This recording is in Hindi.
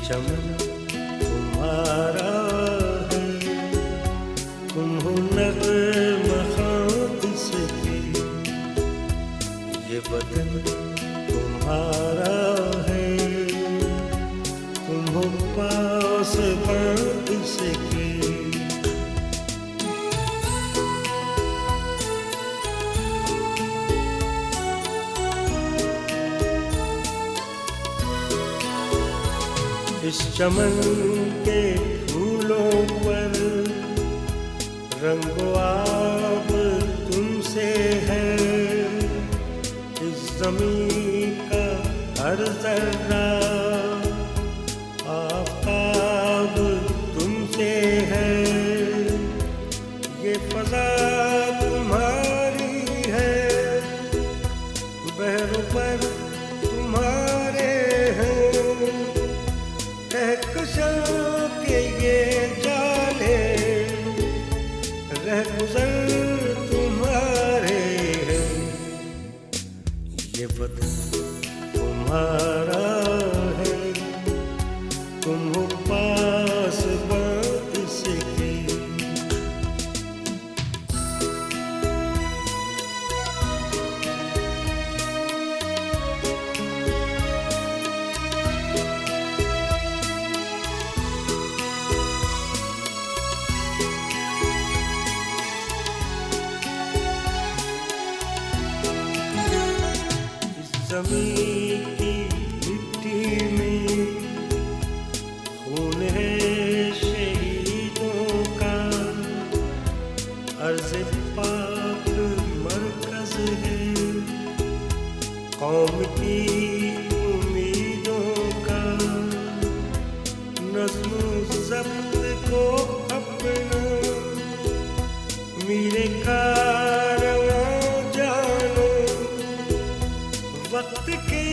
चमन तुम्हारा है, तुम हो नग़्मा किसकी, ये बदन तुम्हारा है, तुम हो पासबां किसकी। इस चमन के फूलों पर रंगो आब तुमसे है, इस ज़मीं का हर ज़र्रा आफ़ताब तुमसे है, ये फ़ज़ा तुम्हारी है, बहरों पर तुम्हारे हैं, कहकशां के ये जाले रहगुज़र तुम्हारे हैं, ये वतन तुम्हारा है, तुम हो पासबां किसकी। ज़मीं की मिट्टी में खून है शहीदों का, अर्ज़ पाक मरकज़ है कौम की उम्मीदों का, नज़्म ज़ब्त को अपना मेरे कारवां जानो, वक्त के